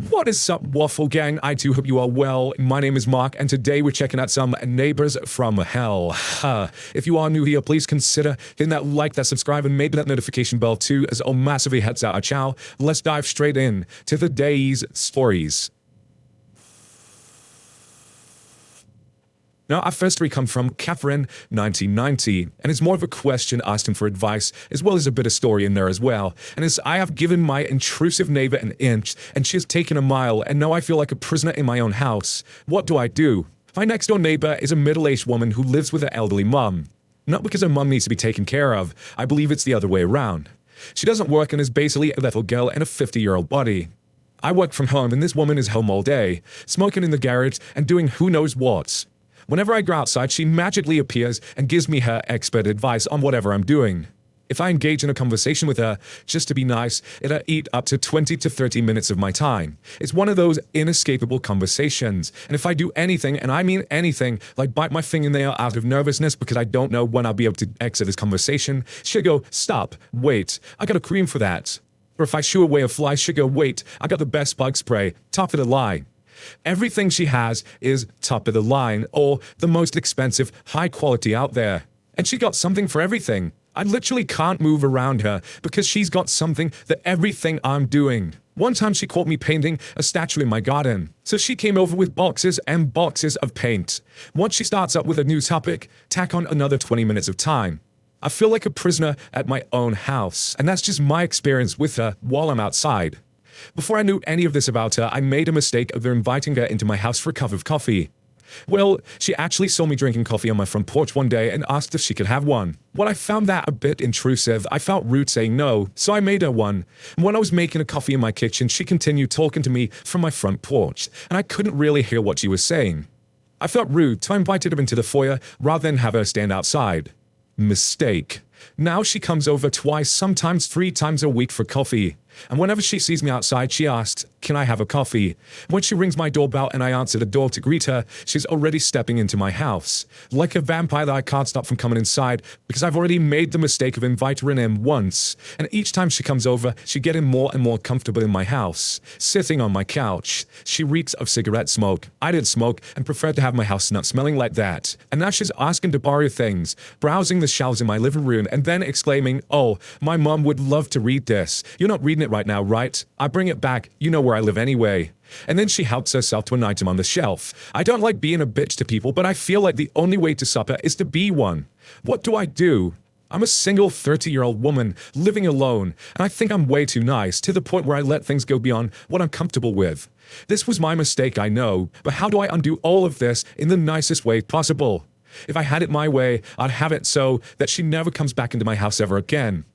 What is up, Waffle Gang? I do hope you are well. My name is Mark, and today we're checking out some Neighbors from Hell. If you are new here, please consider hitting that like, that subscribe, and maybe that notification bell too, as it massively helps out our channel. Let's dive straight in to the day's stories. Now, our first story comes from Catherine, 1990, and it's more of a question asking for advice, as well as a bit of story in there as well. And it's, I have given my intrusive neighbor an inch, and she has taken a mile, and now I feel like a prisoner in my own house. What do I do? My next door neighbor is a middle-aged woman who lives with her elderly mum. Not because her mum needs to be taken care of, I believe it's the other way around. She doesn't work and is basically a little girl in a 50-year-old body. I work from home, and this woman is home all day, smoking in the garage and doing who knows what. Whenever I go outside, she magically appears and gives me her expert advice on whatever I'm doing. If I engage in a conversation with her, just to be nice, it'll eat up to 20 to 30 minutes of my time. It's one of those inescapable conversations. And if I do anything, and I mean anything, like bite my fingernail out of nervousness because I don't know when I'll be able to exit this conversation, she'll go, "Stop, wait, I got a cream for that." Or if I shoo away a fly, she'll go, "Wait, I got the best bug spray, top of the line." Everything she has is top of the line or the most expensive, high quality out there. And she got something for everything. I literally can't move around her because she's got something that everything I'm doing. One time she caught me painting a statue in my garden. So she came over with boxes and boxes of paint. Once she starts up with a new topic, tack on another 20 minutes of time. I feel like a prisoner at my own house. And that's just my experience with her while I'm outside. Before I knew any of this about her, I made a mistake of inviting her into my house for a cup of coffee. Well, she actually saw me drinking coffee on my front porch one day and asked if she could have one. While I found that a bit intrusive, I felt rude saying no, so I made her one. And when I was making a coffee in my kitchen, she continued talking to me from my front porch, and I couldn't really hear what she was saying. I felt rude, so I invited her into the foyer rather than have her stand outside. Mistake. Now she comes over twice, sometimes 3 times a week for coffee. And whenever she sees me outside, she asks, "Can I have a coffee?" When she rings my doorbell and I answer the door to greet her, she's already stepping into my house. Like a vampire that I can't stop from coming inside because I've already made the mistake of inviting her in once. And each time she comes over, she's getting more and more comfortable in my house, sitting on my couch. She reeks of cigarette smoke. I didn't smoke and prefer to have my house not smelling like that. And now she's asking to borrow things, browsing the shelves in my living room, and then exclaiming, "Oh, my mom would love to read this. You're not reading it right now, right? I bring it back. You know where I live anyway." And then she helps herself to an item on the shelf. I don't like being a bitch to people, but I feel like the only way to stop her is to be one. What do I do? I'm a single 30-year-old woman living alone, and I think I'm way too nice, to the point where I let things go beyond what I'm comfortable with. This was my mistake, I know, but how do I undo all of this in the nicest way possible? If I had it my way, I'd have it so that she never comes back into my house ever again.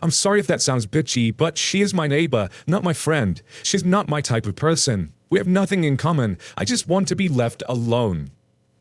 I'm sorry if that sounds bitchy, but she is my neighbor, not my friend. She's not my type of person. We have nothing in common. I just want to be left alone.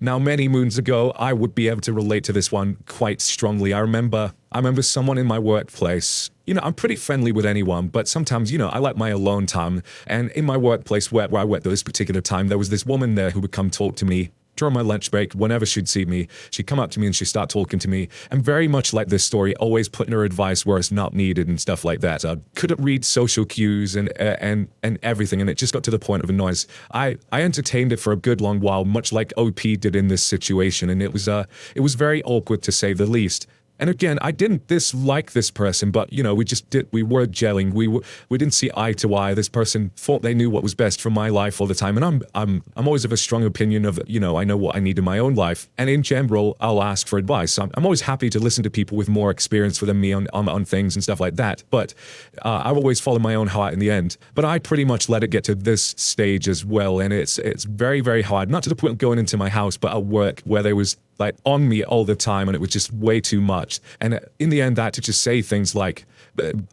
Now, many moons ago, I would be able to relate to this one quite strongly. I remember someone in my workplace. You know, I'm pretty friendly with anyone, but sometimes, you know, I like my alone time. And in my workplace where I worked at this particular time, there was this woman there who would come talk to me during my lunch break. Whenever she'd see me, she'd come up to me and she'd start talking to me. And very much like this story, always putting her advice where it's not needed and stuff like that. I couldn't read social cues and everything, and it just got to the point of annoyance. I entertained it for a good long while, much like OP did in this situation, and it was very awkward to say the least. And again, I didn't dislike this person, but, you know, we were gelling. We didn't see eye to eye. This person thought they knew what was best for my life all the time. And I'm always of a strong opinion of, you know, I know what I need in my own life. And in general, I'll ask for advice. I'm always happy to listen to people with more experience than me on things and stuff like that. But I always follow my own heart in the end. But I pretty much let it get to this stage as well. And it's very, very hard. Not to the point of going into my house, but at work where there was like on me all the time, and it was just way too much. And in the end, I had to just say things like,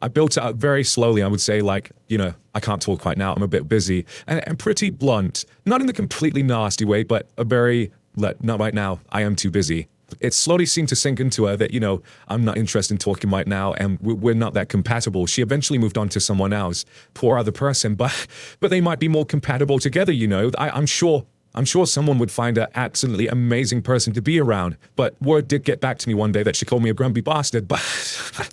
I built it up very slowly. I would say, like, you know, "I can't talk right now, I'm a bit busy," and pretty blunt, not in a completely nasty way, but a very, "Not right now, I am too busy." It slowly seemed to sink into her that, you know, I'm not interested in talking right now, and we're not that compatible. She eventually moved on to someone else, poor other person, but they might be more compatible together, you know. I'm sure someone would find an absolutely amazing person to be around. But word did get back to me one day that she called me a grumpy bastard, but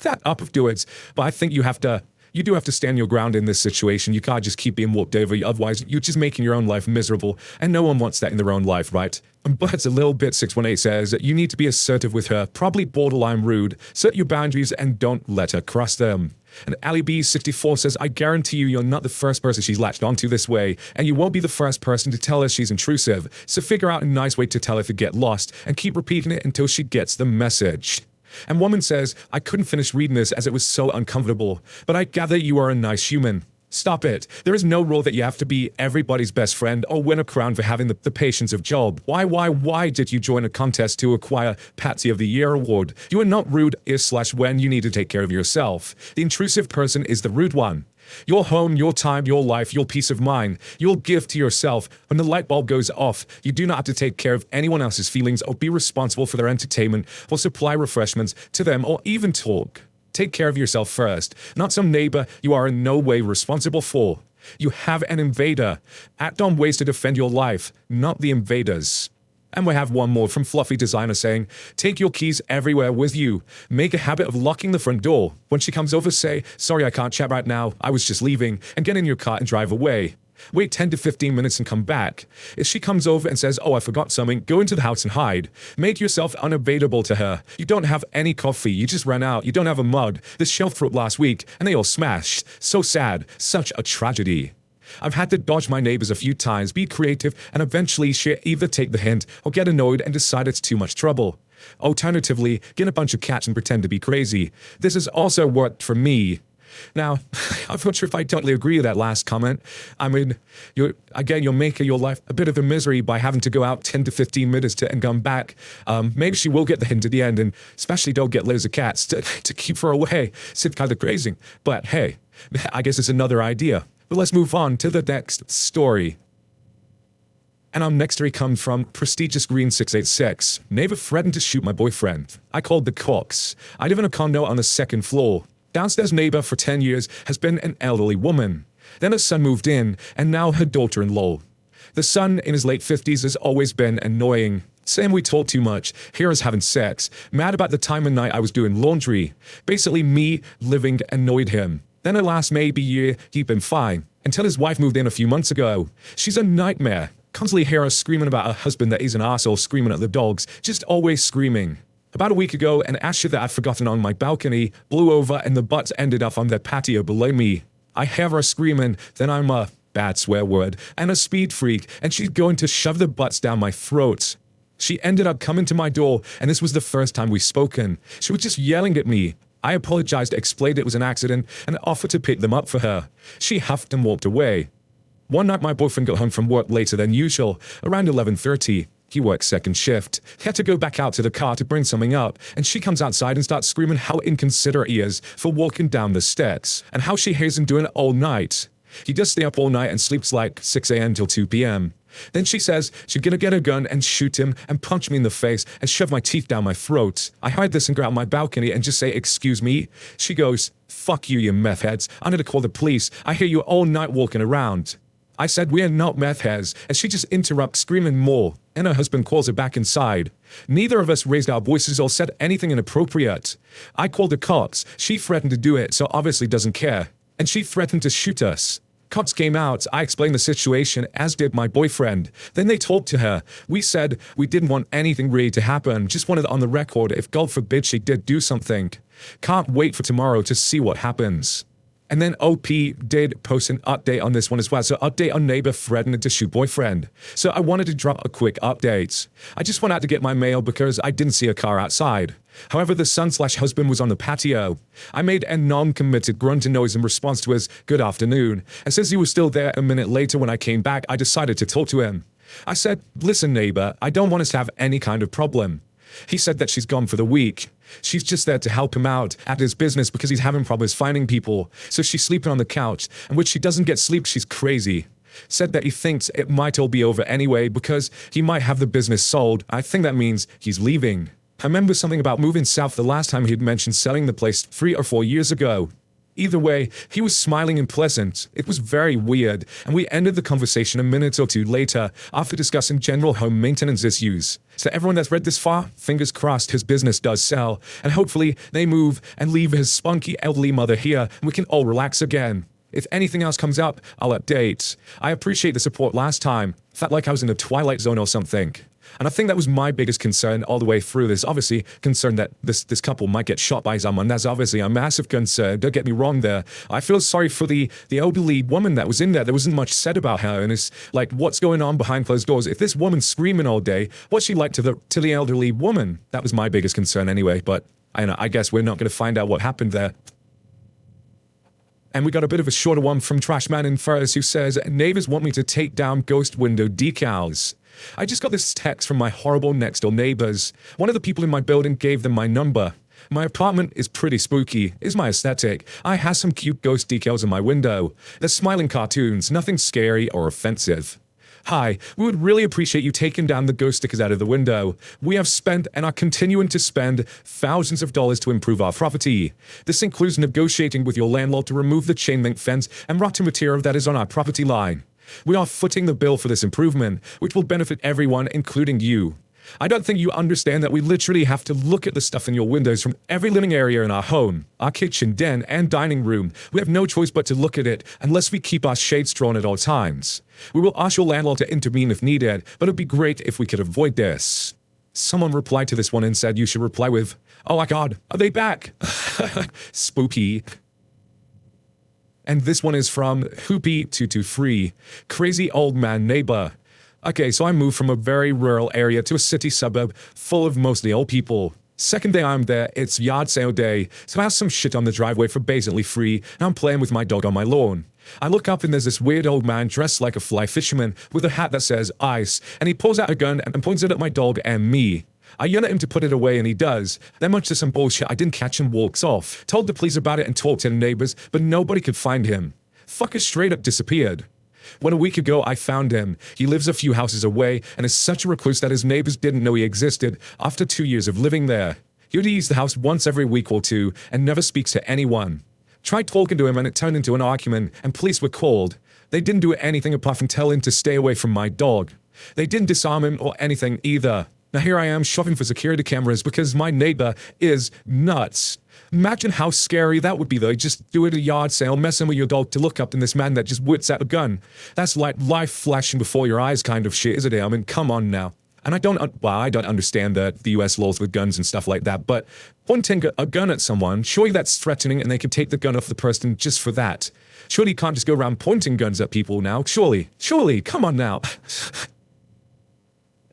that afterwards. But I think you have to You do have to stand your ground in this situation. You can't just keep being walked over. Otherwise, you're just making your own life miserable. And no one wants that in their own life, right? But a little bit 618 says you need to be assertive with her, probably borderline rude. Set your boundaries and don't let her cross them. And Ali B64 says, I guarantee you're not the first person she's latched onto this way, and you won't be the first person to tell her she's intrusive. So figure out a nice way to tell her to get lost, and keep repeating it until she gets the message. And woman says, I couldn't finish reading this as it was so uncomfortable, but I gather you are a nice human. Stop it. There is no rule that you have to be everybody's best friend or win a crown for having the patience of Job. Why did you join a contest to acquire Patsy of the Year award? You are not rude when you need to take care of yourself. The intrusive person is the rude one. Your home, your time, your life, your peace of mind, you'll give to yourself. When the light bulb goes off, you do not have to take care of anyone else's feelings or be responsible for their entertainment or supply refreshments to them or even talk. Take care of yourself first, not some neighbor you are in no way responsible for. You have an invader. Act on ways to defend your life, not the invaders. And we have one more from Fluffy Designer saying, take your keys everywhere with you. Make a habit of locking the front door. When she comes over, say, sorry, I can't chat right now. I was just leaving, and get in your car and drive away. Wait 10 to 15 minutes and come back. If she comes over and says, oh, I forgot something, go into the house and hide. Make yourself unavailable to her. You don't have any coffee. You just ran out. You don't have a mug. The shelf broke last week, and they all smashed. So sad. Such a tragedy. I've had to dodge my neighbors a few times, be creative, and eventually she'll either take the hint or get annoyed and decide it's too much trouble. Alternatively, get a bunch of cats and pretend to be crazy. This has also worked for me. Now, I'm not sure if I totally agree with that last comment. I mean, you're making your life a bit of a misery by having to go out 10 to 15 minutes and come back. Maybe she will get the hint at the end, and especially don't get litters of cats to keep her away. It's kind of crazy. But hey, I guess it's another idea. But let's move on to the next story. And our next story comes from Prestigious Green 686. Neighbor threatened to shoot my boyfriend. I called the cops. I live in a condo on the second floor. Downstairs neighbor for 10 years has been an elderly woman. Then her son moved in, and now her daughter-in-law. The son, in his late 50s, has always been annoying. Saying we talk too much, here is having sex, mad about the time of night I was doing laundry. Basically, me living annoyed him. Then the last maybe year, he'd been fine, until his wife moved in a few months ago. She's a nightmare. Constantly hear her screaming about her husband that he's an arsehole, screaming at the dogs, just always screaming. About a week ago, an ashtray that I'd forgotten on my balcony blew over and the butts ended up on the patio below me. I hear her screaming, then I'm a bad swear word, and a speed freak, and she's going to shove the butts down my throat. She ended up coming to my door, and this was the first time we've spoken. She was just yelling at me. I apologized, explained it was an accident, and offered to pick them up for her. She huffed and walked away. One night my boyfriend got home from work later than usual, around 11:30. He works second shift. He had to go back out to the car to bring something up, and she comes outside and starts screaming how inconsiderate he is for walking down the steps, and how she hears him doing it all night. He does stay up all night and sleeps like 6 a.m. till 2 p.m. Then she says she's gonna get a gun and shoot him and punch me in the face and shove my teeth down my throat. I hide this and go out my balcony and just say, excuse me. She goes, fuck you, you meth heads. I'm gonna call the police. I hear you all night walking around. I said, we are not meth heads, and she just interrupts, screaming more, and her husband calls her back inside. Neither of us raised our voices or said anything inappropriate. I called the cops. She threatened to do it, so obviously doesn't care. And she threatened to shoot us. Cops came out. I explained the situation, as did my boyfriend. Then they talked to her. We said we didn't want anything really to happen, just wanted it on the record if God forbid she did do something. Can't wait for tomorrow to see what happens. And then OP did post an update on this one as well. So update on neighbor threatening to shoot boyfriend. So I wanted to drop a quick update. I just went out to get my mail because I didn't see a car outside. However, the son/husband was on the patio. I made a non-committed grunting noise in response to his good afternoon. And since he was still there a minute later when I came back, I decided to talk to him. I said, listen neighbor, I don't want us to have any kind of problem. He said that she's gone for the week. She's just there to help him out at his business because he's having problems finding people. So she's sleeping on the couch, and when she doesn't get sleep, she's crazy. Said that he thinks it might all be over anyway because he might have the business sold. I think that means he's leaving. I remember something about moving south the last time he'd mentioned selling the place 3 or 4 years ago. Either way, he was smiling and pleasant. It was very weird, and we ended the conversation a minute or two later after discussing general home maintenance issues. So everyone that's read this far, fingers crossed his business does sell, and hopefully they move and leave his spunky elderly mother here and we can all relax again. If anything else comes up, I'll update. I appreciate the support last time. Felt like I was in a twilight zone or something. And I think that was my biggest concern all the way through this. Obviously, concerned that this couple might get shot by someone. That's obviously a massive concern. Don't get me wrong there. I feel sorry for the elderly woman that was in there. There wasn't much said about her. And it's like, what's going on behind closed doors? If this woman's screaming all day, what's she like to the elderly woman? That was my biggest concern anyway. But I guess we're not going to find out what happened there. And we got a bit of a shorter one from Trashman in Ferris who says, neighbors want me to take down ghost window decals. I just got this text from my horrible next door neighbors. One of the people in my building gave them my number. My apartment is pretty spooky, is my aesthetic. I have some cute ghost decals in my window. They're smiling cartoons, nothing scary or offensive. Hi, we would really appreciate you taking down the ghost stickers out of the window. We have spent and are continuing to spend thousands of dollars to improve our property. This includes negotiating with your landlord to remove the chain link fence and rotten material that is on our property line. We are footing the bill for this improvement, which will benefit everyone, including you. I don't think you understand that we literally have to look at the stuff in your windows from every living area in our home, our kitchen, den, and dining room. We have no choice but to look at it unless we keep our shades drawn at all times. We will ask your landlord to intervene if needed, but it would be great if we could avoid this. Someone replied to this one and said you should reply with, "Oh my god, are they back?" Spooky. And this one is from Hoopy223, crazy old man neighbor. Okay, so I moved from a very rural area to a city suburb full of mostly old people. Second day I'm there, it's yard sale day, so I have some shit on the driveway for basically free, and I'm playing with my dog on my lawn. I look up and there's this weird old man dressed like a fly fisherman with a hat that says ice, and he pulls out a gun and points it at my dog and me. I yell at him to put it away and he does. Then much to some bullshit I didn't catch and walks off. Told the police about it and talked to the neighbors, but nobody could find him. Fucker straight up disappeared. When a week ago I found him, he lives a few houses away and is such a recluse that his neighbors didn't know he existed after 2 years of living there. He would use the house once every week or two and never speaks to anyone. Tried talking to him and it turned into an argument and police were called. They didn't do anything apart from tell him to stay away from my dog. They didn't disarm him or anything either. Now here I am shopping for security cameras because my neighbor is nuts. Imagine how scary that would be though, just do it at a yard sale, messing with your dog to look up and this man that just whips out a gun. That's like life flashing before your eyes kind of shit, isn't it? I mean, come on now. And I don't understand the US laws with guns and stuff like that, but pointing a gun at someone, surely that's threatening and they could take the gun off the person just for that. Surely you can't just go around pointing guns at people now, surely, come on now.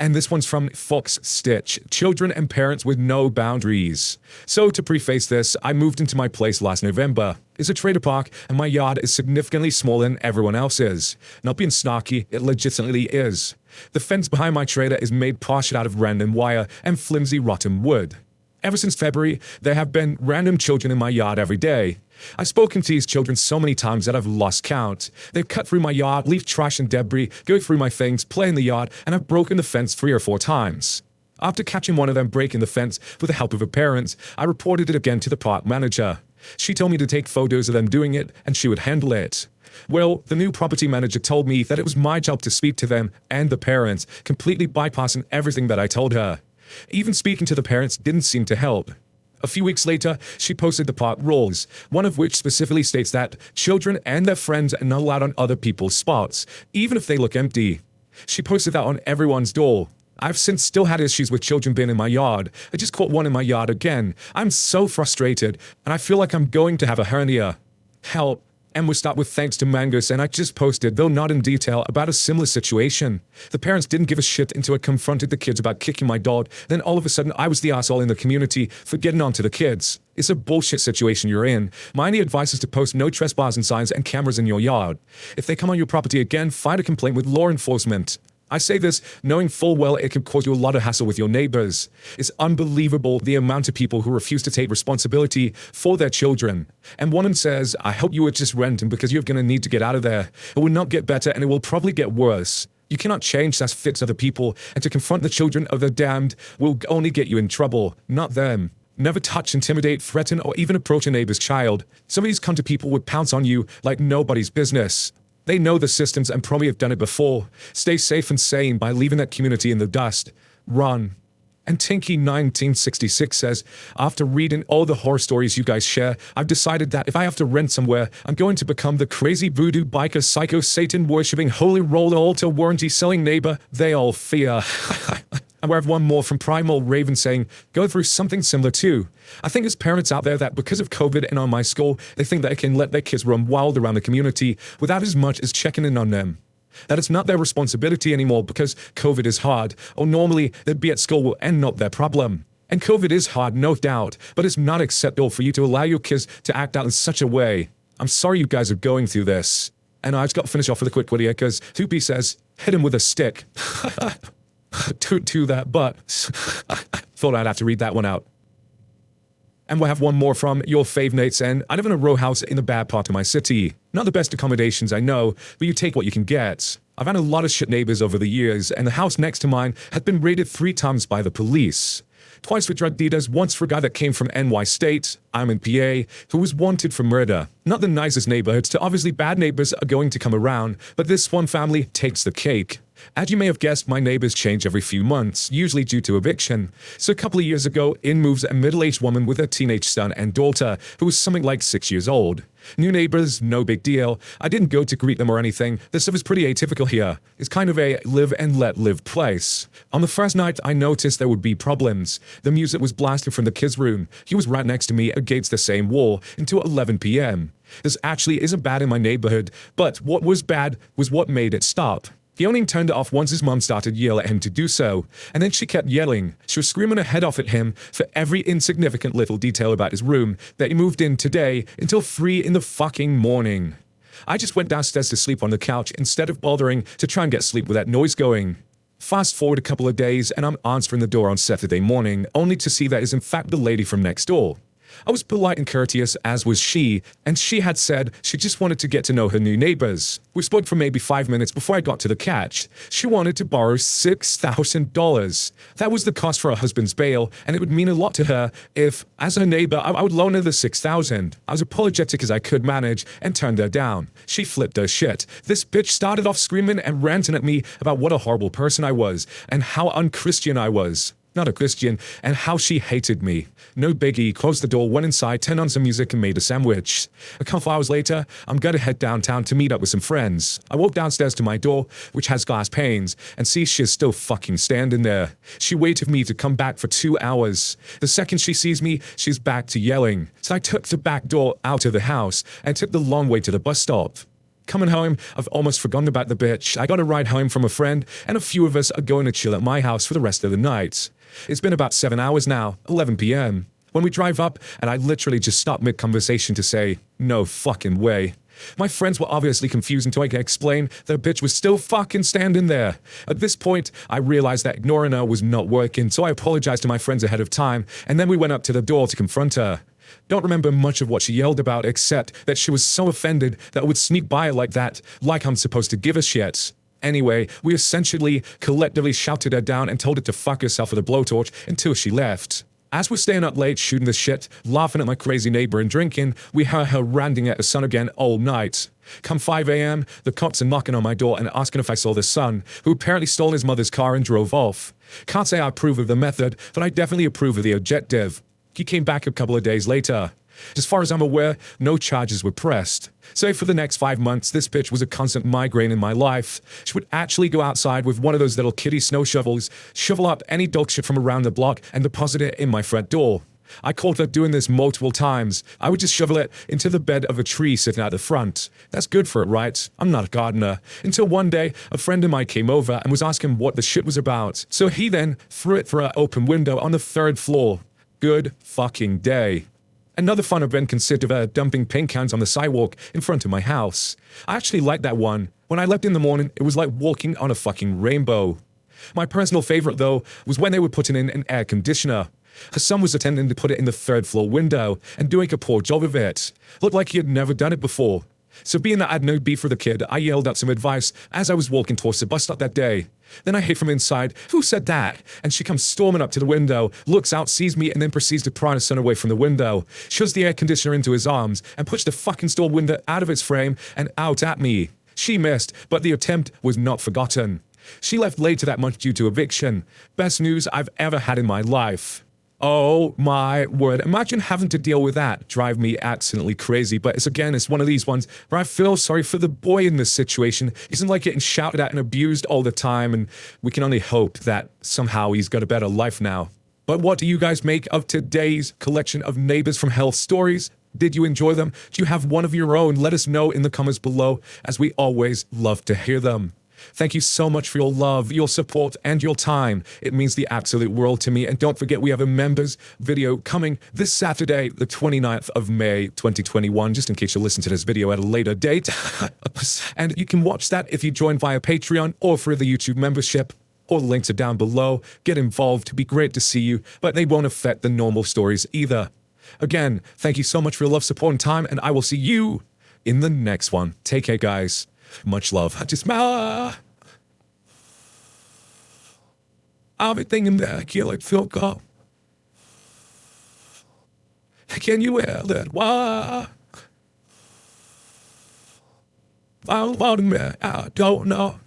And this one's from Fox Stitch, children and parents with no boundaries. So to preface this, I moved into my place last November. It's a trailer park and my yard is significantly smaller than everyone else's. Not being snarky, it legitimately is. The fence behind my trailer is made partially out of random wire and flimsy rotten wood. Ever since February, there have been random children in my yard every day. I've spoken to these children so many times that I've lost count. They've cut through my yard, leave trash and debris, go through my things, play in the yard, and I've broken the fence 3 or 4 times. After catching one of them breaking the fence with the help of a parent, I reported it again to the park manager. She told me to take photos of them doing it, and she would handle it. Well, the new property manager told me that it was my job to speak to them and the parents, completely bypassing everything that I told her. Even speaking to the parents didn't seem to help. A few weeks later, she posted the park rules, one of which specifically states that children and their friends are not allowed on other people's spots, even if they look empty. She posted that on everyone's door. I've since still had issues with children being in my yard. I just caught one in my yard again. I'm so frustrated, and I feel like I'm going to have a hernia. Help. And we start with thanks to Mangus, and I just posted, though not in detail, about a similar situation. The parents didn't give a shit until I confronted the kids about kicking my dog, then all of a sudden I was the asshole in the community for getting on to the kids. It's a bullshit situation you're in. My only advice is to post no trespassing signs and cameras in your yard. If they come on your property again, file a complaint with law enforcement. I say this knowing full well it could cause you a lot of hassle with your neighbors. It's unbelievable the amount of people who refuse to take responsibility for their children. And one says, I hope you were just renting because you're going to need to get out of there. It will not get better and it will probably get worse. You cannot change that fits other people, and to confront the children of the damned will only get you in trouble, not them. Never touch, intimidate, threaten, or even approach a neighbor's child. Some of these country people would pounce on you like nobody's business. They know the systems and probably have done it before. Stay safe and sane by leaving that community in the dust. Run. And Tinky1966 says, after reading all the horror stories you guys share, I've decided that if I have to rent somewhere, I'm going to become the crazy voodoo biker psycho Satan worshipping holy roller altar warranty selling neighbor they all fear. And we have one more from Primal Raven saying, go through something similar too. I think there's parents out there that because of COVID and on my school, they think that they can let their kids run wild around the community without as much as checking in on them. That it's not their responsibility anymore because COVID is hard, or normally they'd be at school and not their problem. And COVID is hard, no doubt, but it's not acceptable for you to allow your kids to act out in such a way. I'm sorry you guys are going through this. And I just got to finish off with a quick video because 2P says, hit him with a stick. to that, but thought I'd have to read that one out. And we'll have one more from your fave Nates, and I live in a row house in the bad part of my city. Not the best accommodations, I know, but you take what you can get. I've had a lot of shit neighbors over the years, and the house next to mine had been raided 3 times by the police. Twice for drug dealers, once for a guy that came from NY State, I'm in PA, who was wanted for murder. Not the nicest neighborhoods, so obviously bad neighbors are going to come around, but this one family takes the cake. As you may have guessed, my neighbors change every few months, usually due to eviction. So a couple of years ago, in moves a middle-aged woman with a teenage son and daughter, who was something like 6 years old. New neighbors, no big deal. I didn't go to greet them or anything. This stuff is pretty atypical here. It's kind of a live and let live place. On the first night, I noticed there would be problems. The music was blasted from the kids' room. He was right next to me against the same wall until 11 p.m. This actually isn't bad in my neighborhood, but what was bad was what made it stop. He only turned it off once his mom started yelling at him to do so, and then she kept yelling. She was screaming her head off at him for every insignificant little detail about his room that he moved in today until 3 in the fucking morning. I just went downstairs to sleep on the couch instead of bothering to try and get sleep with that noise going. Fast forward a couple of days and I'm answering the door on Saturday morning, only to see that is in fact the lady from next door. I was polite and courteous, as was she, and she had said she just wanted to get to know her new neighbors. We spoke for maybe 5 minutes before I got to the catch. She wanted to borrow $6,000. That was the cost for her husband's bail, and it would mean a lot to her if, as her neighbor, I would loan her the $6,000. I was apologetic as I could manage and turned her down. She flipped her shit. This bitch started off screaming and ranting at me about what a horrible person I was and how unchristian I was. Not a Christian, and how she hated me. No biggie, closed the door, went inside, turned on some music and made a sandwich. A couple hours later, I'm gonna head downtown to meet up with some friends. I walk downstairs to my door, which has glass panes, and see she's still fucking standing there. She waited for me to come back for 2 hours. The second she sees me, she's back to yelling. So I took the back door out of the house and took the long way to the bus stop. Coming home, I've almost forgotten about the bitch. I got a ride home from a friend, and a few of us are going to chill at my house for the rest of the night. It's been about 7 hours now, 11 p.m. When we drive up, and I literally just stopped mid-conversation to say, no fucking way. My friends were obviously confused until I could explain that a bitch was still fucking standing there. At this point, I realized that ignoring her was not working, so I apologized to my friends ahead of time, and then we went up to the door to confront her. Don't remember much of what she yelled about, except that she was so offended that I would sneak by her like that, like I'm supposed to give a shit. Anyway, we essentially collectively shouted her down and told her to fuck herself with a blowtorch until she left. As we're staying up late shooting the shit, laughing at my crazy neighbor and drinking, we heard her ranting at her son again all night. Come 5 a.m., the cops are knocking on my door and asking if I saw the son, who apparently stole his mother's car and drove off. Can't say I approve of the method, but I definitely approve of the objective. He came back a couple of days later. As far as I'm aware, no charges were pressed. So for the next 5 months, this bitch was a constant migraine in my life. She would actually go outside with one of those little kiddie snow shovels, shovel up any dog shit from around the block, and deposit it in my front door. I caught her doing this multiple times. I would just shovel it into the bed of a tree sitting at the front. That's good for it, right? I'm not a gardener. Until one day, a friend of mine came over and was asking what the shit was about. So he then threw it through an open window on the 3rd floor. Good fucking day. Another fun event consisted of dumping paint cans on the sidewalk in front of my house. I actually liked that one. When I left in the morning, it was like walking on a fucking rainbow. My personal favorite, though, was when they were putting in an air conditioner. Her son was attempting to put it in the 3rd floor window and doing a poor job of it. Looked like he had never done it before. So being that I had no beef for the kid, I yelled out some advice as I was walking towards the bus stop that day. Then I hear from inside, "Who said that?" And she comes storming up to the window, looks out, sees me, and then proceeds to pry her son away from the window, shoves the air conditioner into his arms, and pushed the fucking store window out of its frame and out at me. She missed, but the attempt was not forgotten. She left later that month due to eviction. Best news I've ever had in my life. Oh my word, imagine having to deal with that. Drive me absolutely crazy, but it's one of these ones where I feel sorry for the boy in this situation. Isn't like getting shouted at and abused all the time, and we can only hope that somehow he's got a better life now. But what do you guys make of today's collection of Neighbors from Hell stories? Did you enjoy them? Do you have one of your own? Let us know in the comments below, as we always love to hear them. Thank you so much for your love, your support, and your time. It means the absolute world to me. And don't forget, we have a members video coming this Saturday, the 29th of May, 2021, just in case you listen to this video at a later date. And you can watch that if you join via Patreon or through the YouTube membership. All the links are down below. Get involved. It'd be great to see you, but they won't affect the normal stories either. Again, thank you so much for your love, support, and time, and I will see you in the next one. Take care, guys. Much love. Everything in there, I can't like feel go. Can you hear that? Why? I don't know.